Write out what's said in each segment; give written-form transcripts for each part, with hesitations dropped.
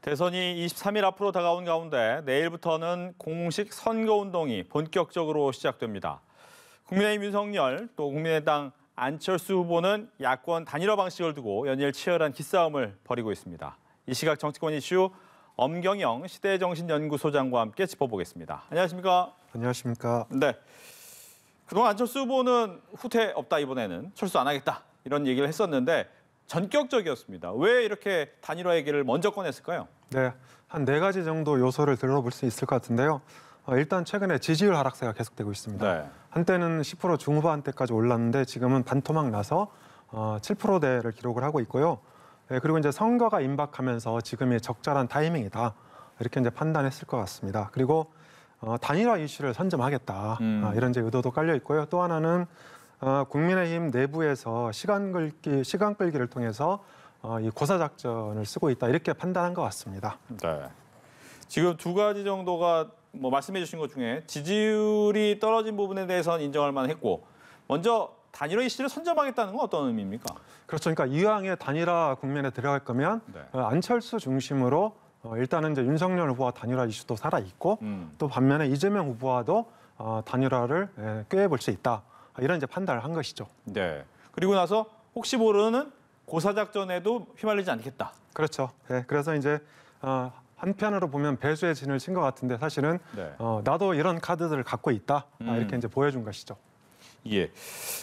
대선이 23일 앞으로 다가온 가운데 내일부터는 공식 선거운동이 본격적으로 시작됩니다. 국민의힘 윤석열, 또 국민의당 안철수 후보는 야권 단일화 방식을 두고 연일 치열한 기싸움을 벌이고 있습니다. 이 시각 정치권 이슈 엄경영 시대정신연구소장과 함께 짚어보겠습니다. 안녕하십니까? 안녕하십니까? 네. 그동안 안철수 후보는 후퇴 없다, 이번에는 철수 안 하겠다 이런 얘기를 했었는데 전격적이었습니다. 왜 이렇게 단일화 얘기를 먼저 꺼냈을까요? 네, 한 4가지 정도 요소를 들어볼 수 있을 것 같은데요. 일단 최근에 지지율 하락세가 계속되고 있습니다. 네. 한때는 10% 중후반대까지 올랐는데 지금은 반토막 나서 7%대를 기록을 하고 있고요. 네, 그리고 이제 선거가 임박하면서 지금이 적절한 타이밍이다 이렇게 이제 판단했을 것 같습니다. 그리고 단일화 이슈를 선점하겠다 이런 이제 의도도 깔려 있고요. 또 하나는 국민의힘 내부에서 시간 끌기를 통해서 이 고사 작전을 쓰고 있다 이렇게 판단한 것 같습니다. 네. 지금 2가지 정도가 말씀해 주신 것 중에 지지율이 떨어진 부분에 대해서는 인정할 만했고, 먼저 단일화 이슈를 선점하겠다는 건 어떤 의미입니까? 그렇죠. 그러니까 이왕에 단일화 국면에 들어갈 거면 안철수 중심으로 일단은 이제 윤석열 후보와 단일화 이슈도 살아 있고 또 반면에 이재명 후보와도 단일화를 꾀해볼 수 있다. 이런 이제 판단을 한 것이죠. 네. 그리고 나서 혹시 모르는 고사작전에도 휘말리지 않겠다. 그렇죠. 네. 그래서 이제 한편으로 보면 배수의 진을 친 것 같은데 사실은 나도 이런 카드들을 갖고 있다. 이렇게 이제 보여준 것이죠. 예.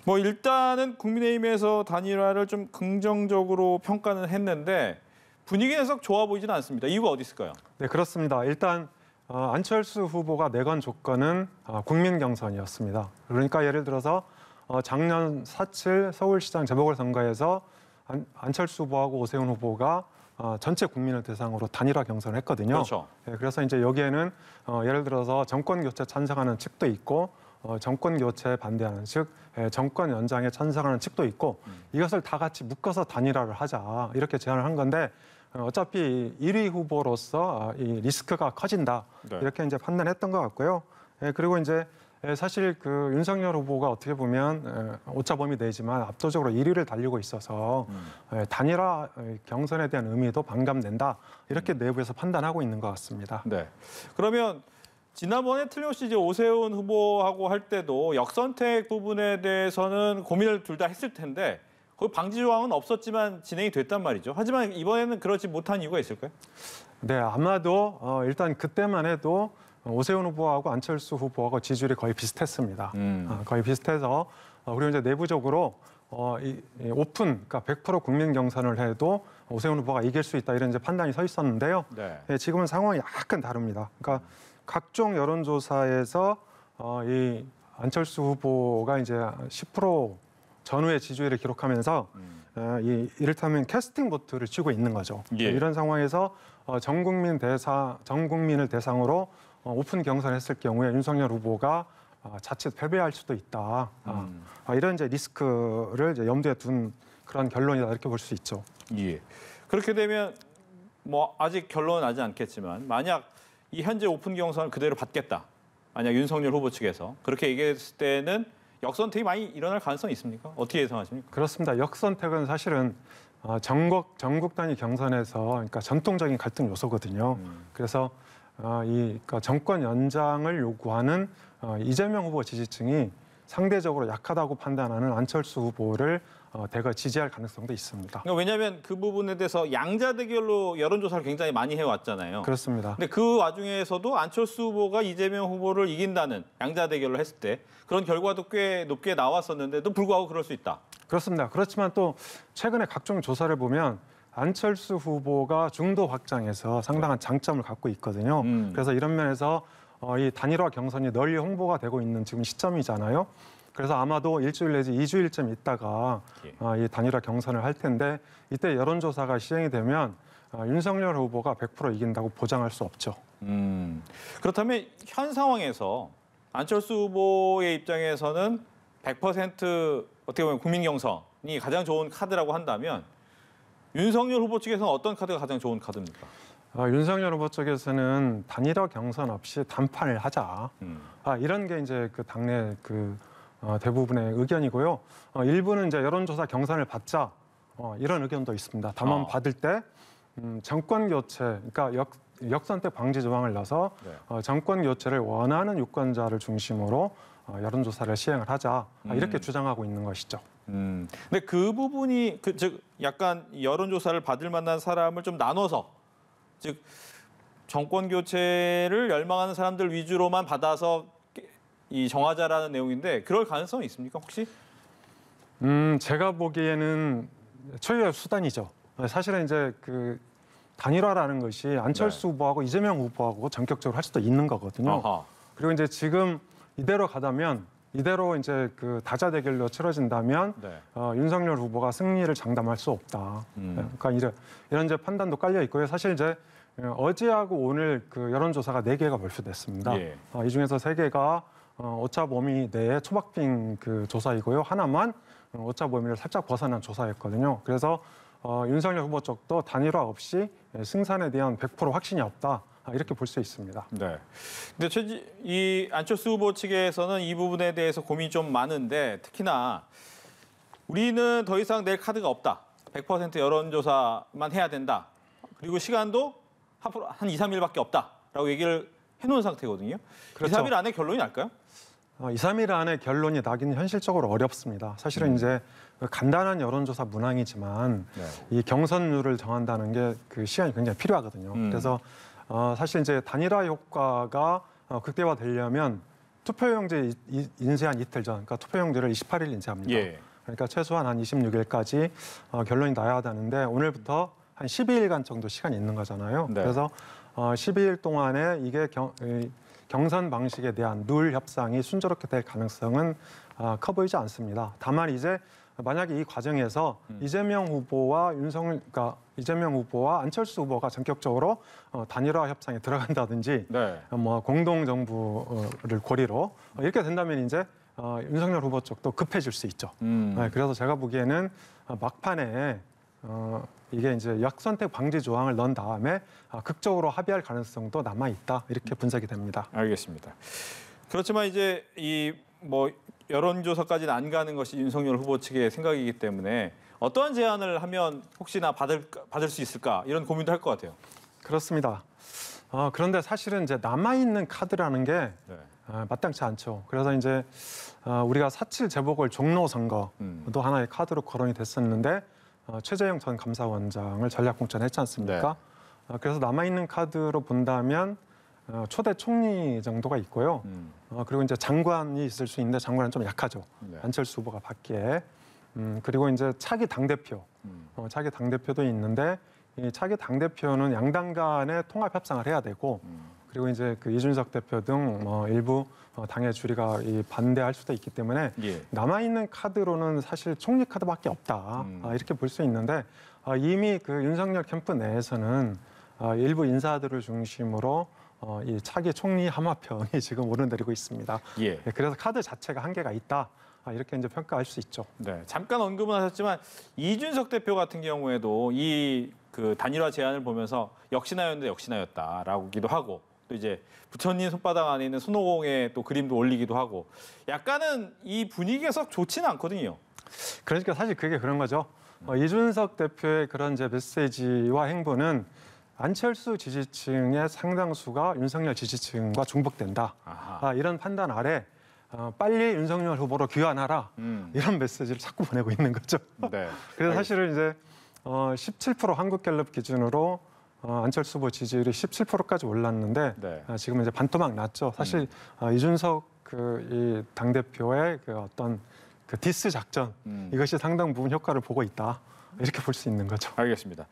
일단은 국민의힘에서 단일화를 좀 긍정적으로 평가는 했는데 분위기는 썩 좋아 보이지는 않습니다. 이유가 어디 있을까요? 네, 그렇습니다. 일단 안철수 후보가 내건 조건은 국민 경선이었습니다. 그러니까 예를 들어서 작년 4.7 서울시장 재보궐선거에서 안철수 후보하고 오세훈 후보가 전체 국민을 대상으로 단일화 경선을 했거든요. 그렇죠. 네, 그래서 이제 여기에는 예를 들어서 정권 교체 찬성하는 측도 있고 정권 교체에 반대하는 측, 정권 연장에 찬성하는 측도 있고 이것을 다 같이 묶어서 단일화를 하자 이렇게 제안을 한 건데 어차피 1위 후보로서 이 리스크가 커진다 이렇게 이제 판단했던 것 같고요. 그리고 이제 사실 그 윤석열 후보가 어떻게 보면 오차범위 내지만 압도적으로 1위를 달리고 있어서 단일화 경선에 대한 의미도 반감된다 이렇게 내부에서 판단하고 있는 것 같습니다. 네. 그러면 지난번에 틀림없이 이제 오세훈 후보하고 할 때도 역선택 부분에 대해서는 고민을 둘 다 했을 텐데 거기 방지 조항은 없었지만 진행이 됐단 말이죠. 하지만 이번에는 그렇지 못한 이유가 있을까요? 네, 아마도 일단 그때만 해도 오세훈 후보하고 안철수 후보하고 지지율이 거의 비슷했습니다. 거의 비슷해서 그리고 이제 내부적으로 오픈, 그러니까 100% 국민 경선을 해도 오세훈 후보가 이길 수 있다 이런 이제 판단이 서 있었는데요. 네, 지금은 상황이 약간 다릅니다. 그러니까 각종 여론조사에서 이 안철수 후보가 이제 10% 전후의 지지율을 기록하면서 이를테면 캐스팅 보트를 치고 있는 거죠. 예. 이런 상황에서 전 국민을 대상으로 오픈 경선했을 경우에 윤석열 후보가 자칫 패배할 수도 있다. 이런 이제 리스크를 이제 염두에 둔 그런 결론이다 이렇게 볼 수 있죠. 예. 그렇게 되면 아직 결론은 나지 않겠지만 만약 이 현재 오픈 경선을 그대로 받겠다. 만약 윤석열 후보 측에서 그렇게 얘기했을 때는 역선택이 많이 일어날 가능성이 있습니까? 어떻게 예상하십니까? 그렇습니다. 역선택은 사실은 전국 단위 경선에서 그러니까 전통적인 갈등 요소거든요. 그래서 그러니까 정권 연장을 요구하는 이재명 후보 지지층이 상대적으로 약하다고 판단하는 안철수 후보를 대거 지지할 가능성도 있습니다. 그러니까 왜냐하면 그 부분에 대해서 양자 대결로 여론조사를 굉장히 많이 해왔잖아요. 그렇습니다. 근데 그 와중에서도 안철수 후보가 이재명 후보를 이긴다는 양자 대결을 했을 때 그런 결과도 꽤 높게 나왔었는데도 불구하고 그럴 수 있다. 그렇습니다. 그렇지만 또 최근에 각종 조사를 보면 안철수 후보가 중도 확장에서 상당한 장점을 갖고 있거든요. 그래서 이런 면에서 이 단일화 경선이 널리 홍보가 되고 있는 지금 시점이잖아요. 그래서 아마도 일주일 내지 2주일쯤 있다가 이 단일화 경선을 할 텐데 이때 여론조사가 시행이 되면 윤석열 후보가 100% 이긴다고 보장할 수 없죠. 그렇다면 현 상황에서 안철수 후보의 입장에서는 100% 어떻게 보면 국민 경선이 가장 좋은 카드라고 한다면 윤석열 후보 측에서는 어떤 카드가 가장 좋은 카드입니까? 윤석열 후보 쪽에서는 단일화 경선 없이 단판을 하자. 이런 게 이제 그 당내 대부분의 의견이고요. 일부는 이제 여론조사 경선을 받자 이런 의견도 있습니다. 다만 받을 때 정권 교체, 그러니까 역선택 방지 조항을 넣어서 네. 정권 교체를 원하는 유권자를 중심으로 여론조사를 시행을 하자 이렇게 주장하고 있는 것이죠. 근데 그 부분이 즉 약간 여론조사를 받을 만한 사람을 좀 나눠서 즉 정권 교체를 열망하는 사람들 위주로만 받아서 이 정하자라는 내용인데 그럴 가능성이 있습니까 혹시? 제가 보기에는 최후의 수단이죠. 사실은 이제 그 단일화라는 것이 안철수 후보하고 이재명 후보하고 전격적으로 할 수도 있는 거거든요. 아하. 그리고 이제 지금 이대로 가다면 이대로 이제 그 다자 대결로 치러진다면 네. 윤석열 후보가 승리를 장담할 수 없다. 그러니까 이런 이제 판단도 깔려 있고요. 사실 이제 어제하고 오늘 그 여론조사가 4개가 발표됐습니다. 예. 이 중에서 3개가 오차 범위 내의 초박빙 그 조사이고요. 하나만 오차 범위를 살짝 벗어난 조사였거든요. 그래서 윤석열 후보 쪽도 단일화 없이 승산에 대한 100% 확신이 없다. 이렇게 볼 수 있습니다. 네. 근데 이 안철수 후보 측에서는 이 부분에 대해서 고민이 좀 많은데 특히나 우리는 더 이상 낼 카드가 없다. 100% 여론조사만 해야 된다. 그리고 시간도 앞으로 한 2, 3일밖에 없다라고 얘기를 해놓은 상태거든요. 그렇죠. 2, 3일 안에 결론이 날까요? 2, 3일 안에 결론이 나기는 현실적으로 어렵습니다. 사실은 이제 간단한 여론조사 문항이지만 이 경선률을 정한다는 게 그 시간이 굉장히 필요하거든요. 그래서 사실 이제 단일화 효과가 극대화되려면 투표용지 인쇄한 이틀 전, 그러니까 투표용지를 28일 인쇄합니다. 예. 그러니까 최소한 한 26일까지 결론이 나야 하는데 오늘부터 한 12일간 정도 시간이 있는 거잖아요. 네. 그래서 12일 동안에 이게 경선 방식에 대한 룰 협상이 순조롭게 될 가능성은 커 보이지 않습니다. 다만 이제 만약에 이 과정에서 이재명 후보와 이재명 후보와 안철수 후보가 전격적으로 단일화 협상에 들어간다든지 네. 뭐 공동 정부를 고리로 이렇게 된다면 이제 윤석열 후보 쪽도 급해질 수 있죠. 네, 그래서 제가 보기에는 막판에 이게 이제 역선택 방지 조항을 넣은 다음에 극적으로 합의할 가능성도 남아 있다 이렇게 분석이 됩니다. 알겠습니다. 그렇지만 이제 이 뭐 여론조사까지는 안 가는 것이 윤석열 후보 측의 생각이기 때문에 어떠한 제안을 하면 혹시나 받을 수 있을까 이런 고민도 할 것 같아요. 그렇습니다. 그런데 사실은 이제 남아 있는 카드라는 게 네. 마땅치 않죠. 그래서 이제 우리가 4.7 재보궐 종로 선거도 하나의 카드로 거론이 됐었는데 최재형 전 감사원장을 전략 공천했지 않습니까? 그래서 남아 있는 카드로 본다면 초대 총리 정도가 있고요. 그리고 이제 장관이 있을 수 있는데 장관은 좀 약하죠. 네. 안철수 후보가 받기에. 그리고 이제 차기 당대표, 차기 당대표도 있는데 이 차기 당대표는 양당 간의 통합 협상을 해야 되고 그리고 이제 그 이준석 대표 등 일부 당의 주리가 반대할 수도 있기 때문에 예. 남아 있는 카드로는 사실 총리 카드밖에 없다 이렇게 볼 수 있는데 이미 그 윤석열 캠프 내에서는 일부 인사들을 중심으로 이 차기 총리 함화평이 지금 오르내리고 있습니다. 예. 그래서 카드 자체가 한계가 있다 이렇게 이제 평가할 수 있죠. 네, 잠깐 언급은 하셨지만 이준석 대표 같은 경우에도 이 그 단일화 제안을 보면서 역시나였는데 역시나였다라고기도 하고 또 이제 부처님 손바닥 안에 있는 손오공의 또 그림도 올리기도 하고 약간은 이 분위기에서 좋지는 않거든요. 그러니까 사실 그게 그런 거죠. 이준석 대표의 그런 이제 메시지와 행보는 안철수 지지층의 상당수가 윤석열 지지층과 중복된다. 이런 판단 아래 빨리 윤석열 후보로 귀환하라. 이런 메시지를 자꾸 보내고 있는 거죠. 네. 그래서 사실은 이제 17% 한국갤럽 기준으로 안철수 후보 지지율이 17%까지 올랐는데 네. 지금 이제 반토막 났죠. 사실 이준석 이 당대표의 그 어떤 그 디스 작전 이것이 상당 부분 효과를 보고 있다. 이렇게 볼 수 있는 거죠. 알겠습니다.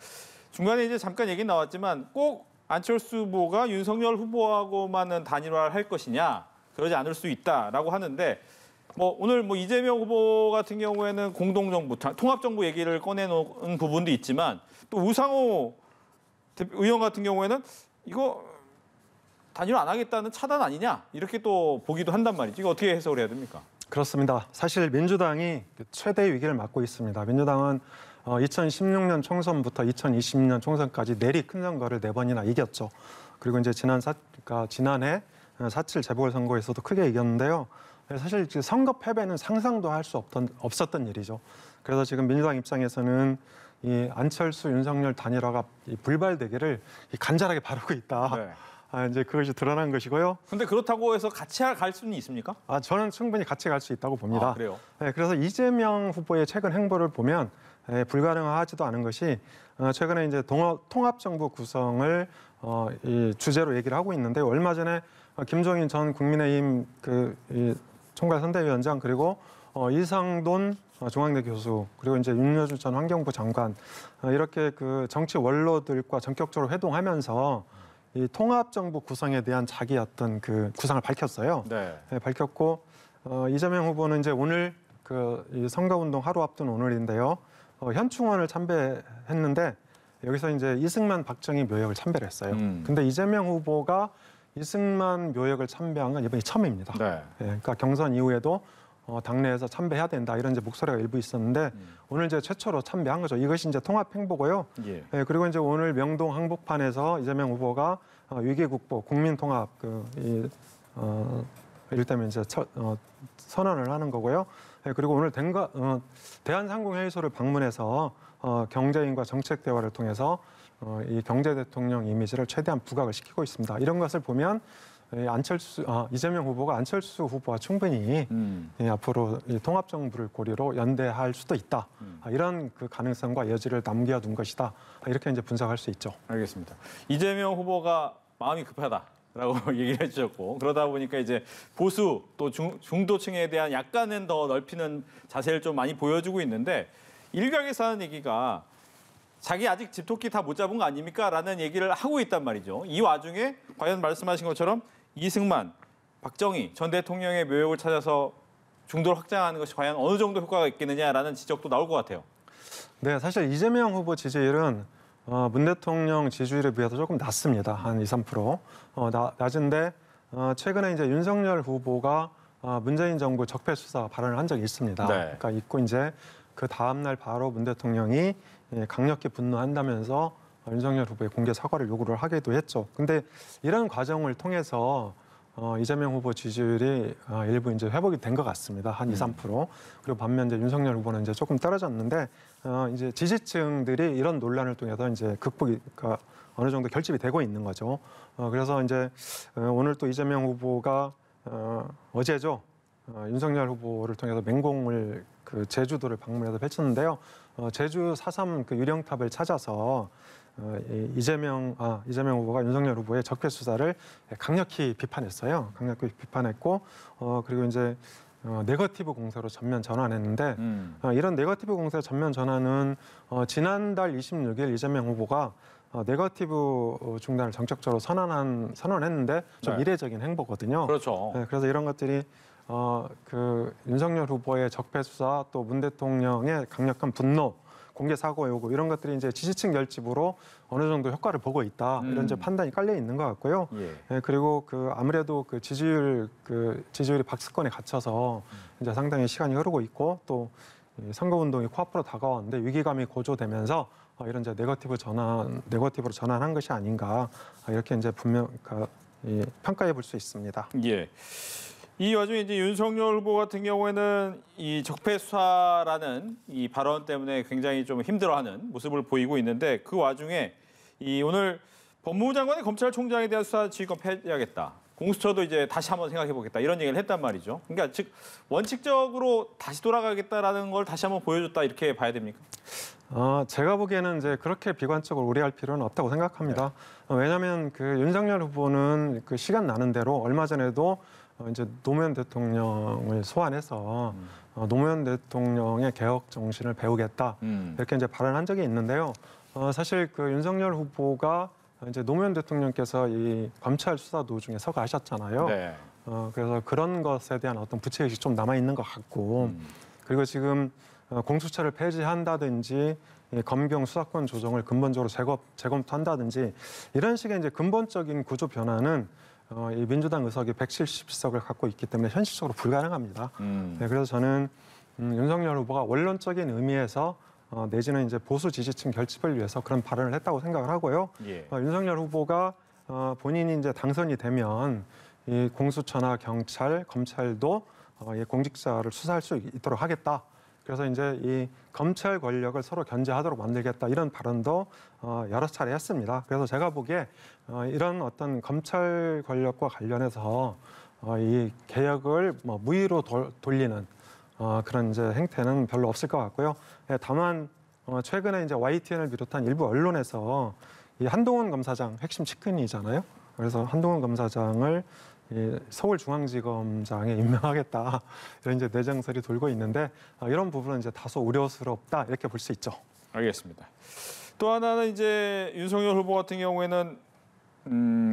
중간에 이제 잠깐 얘기 나왔지만 꼭 안철수 후보가 윤석열 후보하고만은 단일화를 할 것이냐 그러지 않을 수 있다라고 하는데 오늘 이재명 후보 같은 경우에는 공동정부, 통합정부 얘기를 꺼내놓은 부분도 있지만 또 우상호 의원 같은 경우에는 이거 단일화 안 하겠다는 차단 아니냐 이렇게 또 보기도 한단 말이죠. 이거 어떻게 해석을 해야 됩니까? 그렇습니다. 사실 민주당이 최대 위기를 맞고 있습니다. 민주당은 2016년 총선부터 2020년 총선까지 내리 큰 선거를 4번이나 이겼죠. 그리고 이제 지난해 4.7 재보궐선거에서도 크게 이겼는데요. 사실 선거 패배는 상상도 할 수 없었던 일이죠. 그래서 지금 민주당 입장에서는 이 안철수 윤석열 단일화가 이 불발 대결을 간절하게 바라고 있다. 네. 이제 그것이 드러난 것이고요. 근데 그렇다고 해서 같이 갈 수는 있습니까? 저는 충분히 같이 갈 수 있다고 봅니다. 그래요? 네, 그래서 이재명 후보의 최근 행보를 보면 불가능하지도 않은 것이 최근에 이제 통합정부 구성을 이 주제로 얘기를 하고 있는데 얼마 전에 김종인 전 국민의힘 이 총괄선대위원장 그리고 이상돈 중앙대 교수 그리고 이제 윤여준 전 환경부 장관 이렇게 그 정치 원로들과 전격적으로 회동하면서 이 통합정부 구성에 대한 자기 어떤 그 구상을 밝혔어요. 네. 네, 밝혔고 이재명 후보는 이제 오늘 이 선거운동 하루 앞둔 오늘인데요. 현충원을 참배했는데 여기서 이제 이승만 박정희 묘역을 참배를 했어요. 근데 이재명 후보가 이승만 묘역을 참배한 건 이번이 처음입니다. 네. 그러니까 경선 이후에도 당내에서 참배해야 된다 이런 이제 목소리가 일부 있었는데 오늘 이제 최초로 참배한 거죠. 이것이 이제 통합 행보고요. 예. 그리고 이제 오늘 명동 한복판에서 이재명 후보가 위기 국보 국민 통합 이를테면 이제 선언을 하는 거고요. 그리고 오늘 대한상공회의소를 방문해서 경제인과 정책 대화를 통해서 이 경제 대통령 이미지를 최대한 부각을 시키고 있습니다. 이런 것을 보면 이재명 후보가 안철수 후보와 충분히 앞으로 이 통합정부를 고리로 연대할 수도 있다. 이런 그 가능성과 여지를 남겨둔 것이다. 이렇게 이제 분석할 수 있죠. 알겠습니다. 이재명 후보가 마음이 급하다라고 얘기를 해주셨고 그러다 보니까 이제 보수 또 중도층에 대한 약간은 더 넓히는 자세를 좀 많이 보여주고 있는데 일각에서 하는 얘기가 자기 아직 집토끼 다 못 잡은 거 아닙니까? 라는 얘기를 하고 있단 말이죠. 이 와중에 과연 말씀하신 것처럼 이승만, 박정희 전 대통령의 묘역을 찾아서 중도를 확장하는 것이 과연 어느 정도 효과가 있겠느냐라는 지적도 나올 것 같아요. 네, 사실 이재명 후보 지지율은 문 대통령 지지율에 비해서 조금 낮습니다. 한 2, 3%. 낮은데 최근에 이제 윤석열 후보가 문재인 정부 적폐 수사 발언을 한 적이 있습니다. 네. 그러니까 있고 이제 그 다음 날 바로 문 대통령이 강력히 분노한다면서 윤석열 후보의 공개 사과를 요구를 하기도 했죠. 근데 이런 과정을 통해서 이재명 후보 지지율이 일부 이제 회복이 된 것 같습니다. 한 2, 3%. 그리고 반면 이제 윤석열 후보는 이제 조금 떨어졌는데 이제 지지층들이 이런 논란을 통해서 이제 극복이 어느 정도 결집이 되고 있는 거죠. 그래서 이제 오늘 또 이재명 후보가 어제죠. 윤석열 후보를 통해서 맹공을 제주도를 방문해서 펼쳤는데요. 제주 4.3 유령탑을 찾아서 이재명 후보가 윤석열 후보의 적폐 수사를 강력히 비판했어요. 강력히 비판했고 그리고 이제 네거티브 공세로 전면 전환했는데 이런 네거티브 공세 전면 전환은 지난달 26일 이재명 후보가 네거티브 중단을 정책적으로 선언했는데 좀 네. 이례적인 행보거든요. 그렇죠. 네, 그래서 이런 것들이 윤석열 후보의 적폐 수사 또 문 대통령의 강력한 분노, 공개 사과 요구 이런 것들이 이제 지지층 결집으로 어느 정도 효과를 보고 있다 이런 이제 판단이 깔려 있는 것 같고요. 예. 그리고 아무래도 지지율이 박스권에 갇혀서 이제 상당히 시간이 흐르고 있고 또 선거 운동이 코앞으로 다가왔는데 위기감이 고조되면서 이런 이제 네거티브로 전환한 것이 아닌가 이렇게 이제 분명 평가해 볼 수 있습니다. 예. 이 와중에 이제 윤석열 후보 같은 경우에는 이 적폐 수사라는 이 발언 때문에 굉장히 좀 힘들어하는 모습을 보이고 있는데 그 와중에 오늘 법무부 장관이 검찰총장에 대한 수사 지휘권 폐지하겠다. 공수처도 이제 다시 한번 생각해보겠다 이런 얘기를 했단 말이죠. 그러니까 즉 원칙적으로 다시 돌아가겠다라는 걸 다시 한번 보여줬다 이렇게 봐야 됩니까? 제가 보기에는 이제 그렇게 비관적으로 우려할 필요는 없다고 생각합니다. 왜냐하면 윤석열 후보는 시간 나는 대로 얼마 전에도 이제 노무현 대통령을 소환해서 노무현 대통령의 개혁 정신을 배우겠다 이렇게 이제 발언한 적이 있는데요. 사실 윤석열 후보가 이제 노무현 대통령께서 이 검찰 수사 도중에 서거하셨잖아요. 네. 그래서 그런 것에 대한 어떤 부채의식이 좀 남아 있는 것 같고 그리고 지금 공수처를 폐지한다든지 검경 수사권 조정을 근본적으로 재검토한다든지 이런 식의 이제 근본적인 구조 변화는 이 민주당 의석이 170석을 갖고 있기 때문에 현실적으로 불가능합니다. 네, 그래서 저는 윤석열 후보가 원론적인 의미에서 내지는 이제 보수 지지층 결집을 위해서 그런 발언을 했다고 생각을 하고요. 예. 윤석열 후보가 본인이 이제 당선이 되면 이 공수처나 경찰, 검찰도 공직자를 수사할 수 있도록 하겠다. 그래서 이제 이 검찰 권력을 서로 견제하도록 만들겠다 이런 발언도 여러 차례 했습니다. 그래서 제가 보기에 이런 어떤 검찰 권력과 관련해서 이 개혁을 뭐 무위로 돌리는 그런 이제 행태는 별로 없을 것 같고요. 예, 다만 최근에 이제 YTN을 비롯한 일부 언론에서 이 한동훈 검사장 핵심 측근이잖아요. 그래서 한동훈 검사장을 이 서울중앙지검장에 임명하겠다 이런 이제 내정설이 돌고 있는데 이런 부분은 이제 다소 우려스럽다 이렇게 볼 수 있죠. 알겠습니다. 또 하나는 이제 윤석열 후보 같은 경우에는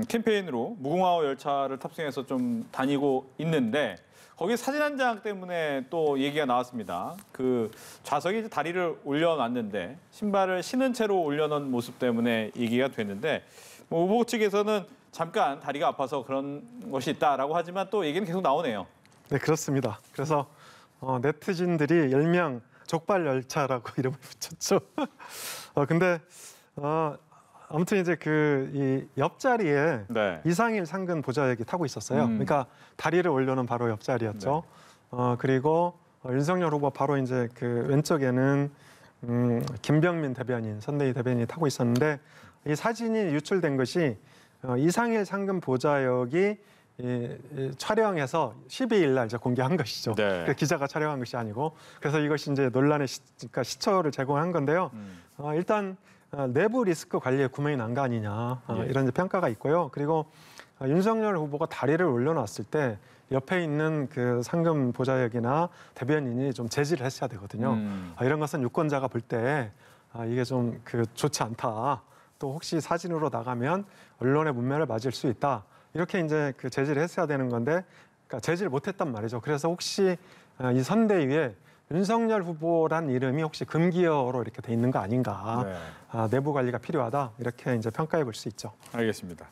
캠페인으로 무궁화 열차를 탑승해서 좀 다니고 있는데 거기 사진 한 장 때문에 또 얘기가 나왔습니다. 그 좌석에 이제 다리를 올려놨는데 신발을 신은 채로 올려놓은 모습 때문에 얘기가 됐는데 뭐 후보 측에서는 잠깐 다리가 아파서 그런 것이 있다라고 하지만 또 얘기는 계속 나오네요. 네, 그렇습니다. 그래서 네티즌들이 일명 족발 열차라고 이름을 붙였죠. 근데 아무튼 이제 이 옆자리에 네. 이상일 상근 보좌역이 타고 있었어요. 그러니까 다리를 올려놓은 바로 옆자리였죠. 그리고 윤석열 후보 바로 이제 그 왼쪽에는 김병민 대변인, 선대위 대변인이 타고 있었는데 이 사진이 유출된 것이 이상일 상근 보좌역이 촬영해서 12일 날 이제 공개한 것이죠. 네. 그러니까 기자가 촬영한 것이 아니고 그래서 이것이 이제 논란의 그러니까 시초를 제공한 건데요. 일단 내부 리스크 관리에 구멍이 난 거 아니냐 이런 이제 평가가 있고요. 그리고 윤석열 후보가 다리를 올려놨을 때 옆에 있는 그 상금 보좌역이나 대변인이 좀 제지를 했어야 되거든요. 이런 것은 유권자가 볼 때 이게 좀 좋지 않다. 또 혹시 사진으로 나가면 언론의 문매를 맞을 수 있다. 이렇게 이제 그 제지를 했어야 되는 건데, 그러니까 제지를 못했단 말이죠. 그래서 혹시 이 선대위에 윤석열 후보란 이름이 혹시 금기어로 이렇게 돼 있는 거 아닌가? 네. 내부 관리가 필요하다. 이렇게 이제 평가해 볼 수 있죠. 알겠습니다.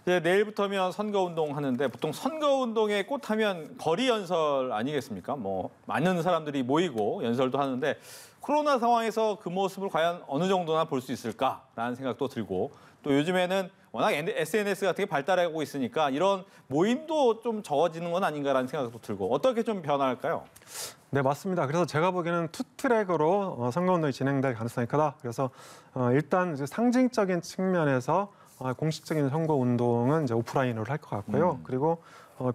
이제 내일부터면 선거운동 하는데 보통 선거운동에 꽃하면 거리 연설 아니겠습니까? 뭐 많은 사람들이 모이고 연설도 하는데 코로나 상황에서 그 모습을 과연 어느 정도나 볼 수 있을까라는 생각도 들고 또 요즘에는 워낙 SNS 같은 게 발달하고 있으니까 이런 모임도 좀 적어지는 건 아닌가라는 생각도 들고 어떻게 좀 변화할까요? 네, 맞습니다. 그래서 제가 보기에는 투 트랙으로 선거운동이 진행될 가능성이 크다. 그래서 일단 이제 상징적인 측면에서 공식적인 선거운동은 이제 오프라인으로 할 것 같고요. 그리고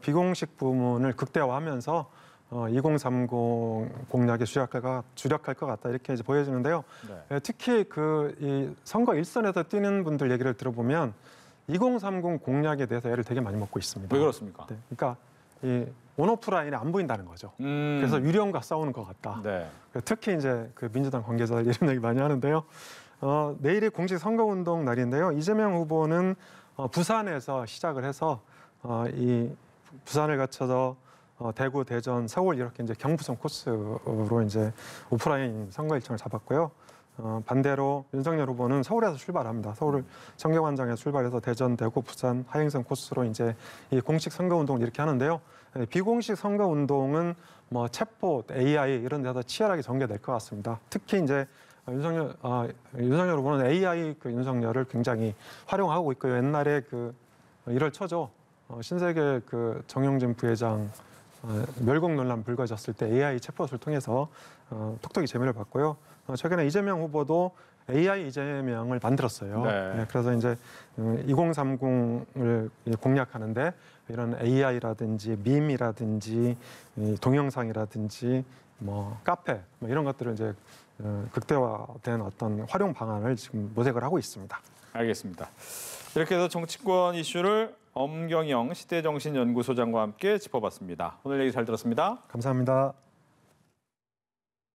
비공식 부문을 극대화하면서 2030 공약에 주력할 것 같다 이렇게 이제 보여지는데요. 네. 특히 이 선거 일선에서 뛰는 분들 얘기를 들어보면 2030 공약에 대해서 애를 되게 많이 먹고 있습니다. 왜 그렇습니까? 네, 그러니까 이 온오프라인에 안 보인다는 거죠. 그래서 유령과 싸우는 것 같다. 네. 특히 이제 그 민주당 관계자들 이런 얘기 많이 하는데요. 내일이 공식 선거운동 날인데요. 이재명 후보는 부산에서 시작을 해서 이 부산을 거쳐서 대구, 대전, 서울 이렇게 이제 경부선 코스로 이제 오프라인 선거 일정을 잡았고요. 반대로 윤석열 후보는 서울에서 출발합니다. 서울 청계광장에서 출발해서 대전, 대구, 부산 하행선 코스로 이제 이 공식 선거 운동을 이렇게 하는데요. 비공식 선거 운동은 뭐 챗봇, AI 이런 데서 치열하게 전개될 것 같습니다. 특히 이제 윤석열 후보는 AI 윤석열을 굉장히 활용하고 있고요. 옛날에 1월 초죠. 신세계 정용진 부회장 멸공 논란 불거졌을 때 AI 챗봇을 통해서 톡톡이 재미를 봤고요. 최근에 이재명 후보도 AI 이재명을 만들었어요. 네. 네, 그래서 이제 2030을 공략하는데 이런 AI라든지 밈이라든지 동영상이라든지 뭐 카페 뭐 이런 것들을 이제 극대화된 어떤 활용 방안을 지금 모색을 하고 있습니다. 알겠습니다. 이렇게 해서 정치권 이슈를 엄경영 시대정신연구소장과 함께 짚어봤습니다. 오늘 얘기 잘 들었습니다. 감사합니다.